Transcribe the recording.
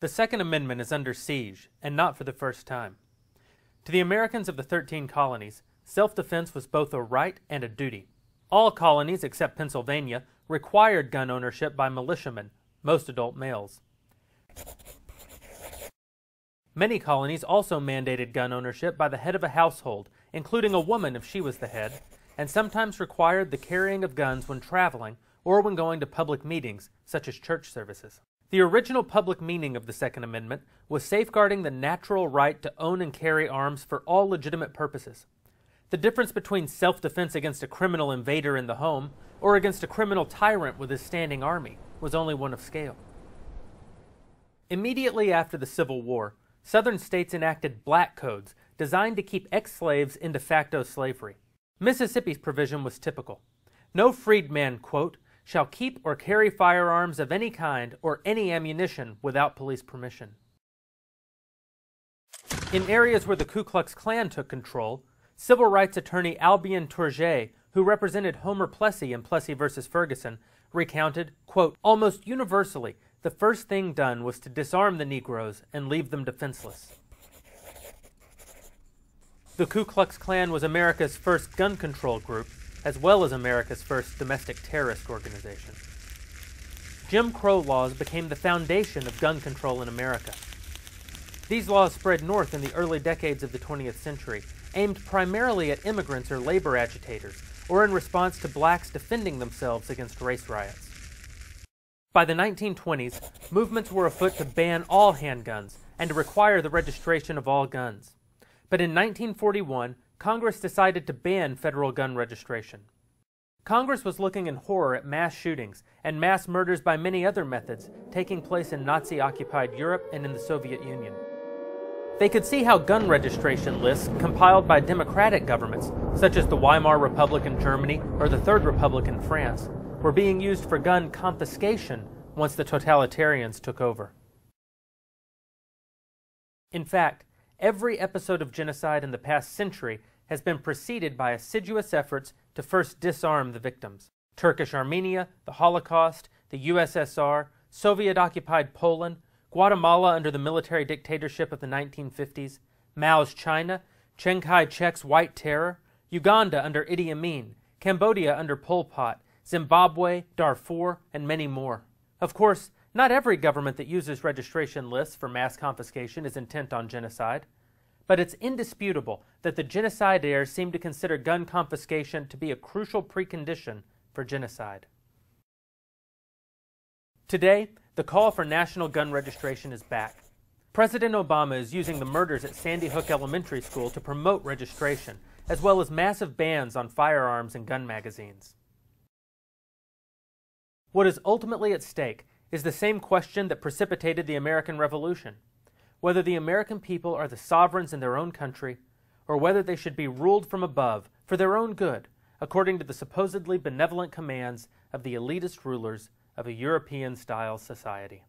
The Second Amendment is under siege, and not for the first time. To the Americans of the 13 colonies, self-defense was both a right and a duty. All colonies, except Pennsylvania, required gun ownership by militiamen, most adult males. Many colonies also mandated gun ownership by the head of a household, including a woman if she was the head, and sometimes required the carrying of guns when traveling or when going to public meetings, such as church services. The original public meaning of the Second Amendment was safeguarding the natural right to own and carry arms for all legitimate purposes. The difference between self-defense against a criminal invader in the home or against a criminal tyrant with his standing army was only one of scale. Immediately after the Civil War, Southern states enacted black codes designed to keep ex-slaves in de facto slavery. Mississippi's provision was typical. No freedman, quote, shall keep or carry firearms of any kind or any ammunition without police permission. In areas where the Ku Klux Klan took control, civil rights attorney Albion Tourget, who represented Homer Plessy in Plessy v. Ferguson, recounted, quote, almost universally, the first thing done was to disarm the Negroes and leave them defenseless. The Ku Klux Klan was America's first gun control group, as well as America's first domestic terrorist organization. Jim Crow laws became the foundation of gun control in America. These laws spread north in the early decades of the 20th century, aimed primarily at immigrants or labor agitators, or in response to blacks defending themselves against race riots. By the 1920s, movements were afoot to ban all handguns and to require the registration of all guns. But in 1941, Congress decided to ban federal gun registration. Congress was looking in horror at mass shootings and mass murders by many other methods taking place in Nazi-occupied Europe and in the Soviet Union. They could see how gun registration lists compiled by democratic governments, such as the Weimar Republic in Germany or the Third Republic in France, were being used for gun confiscation once the totalitarians took over. In fact, every episode of genocide in the past century has been preceded by assiduous efforts to first disarm the victims. Turkish Armenia, the Holocaust, the USSR, Soviet-occupied Poland, Guatemala under the military dictatorship of the 1950s, Mao's China, Chiang Kai-shek's White Terror, Uganda under Idi Amin, Cambodia under Pol Pot, Zimbabwe, Darfur, and many more. Of course, not every government that uses registration lists for mass confiscation is intent on genocide. But it's indisputable that the genocidaires seem to consider gun confiscation to be a crucial precondition for genocide. Today, the call for national gun registration is back. President Obama is using the murders at Sandy Hook Elementary School to promote registration, as well as massive bans on firearms and gun magazines. What is ultimately at stake is the same question that precipitated the American Revolution: whether the American people are the sovereigns in their own country, or whether they should be ruled from above for their own good, according to the supposedly benevolent commands of the elitist rulers of a European-style society.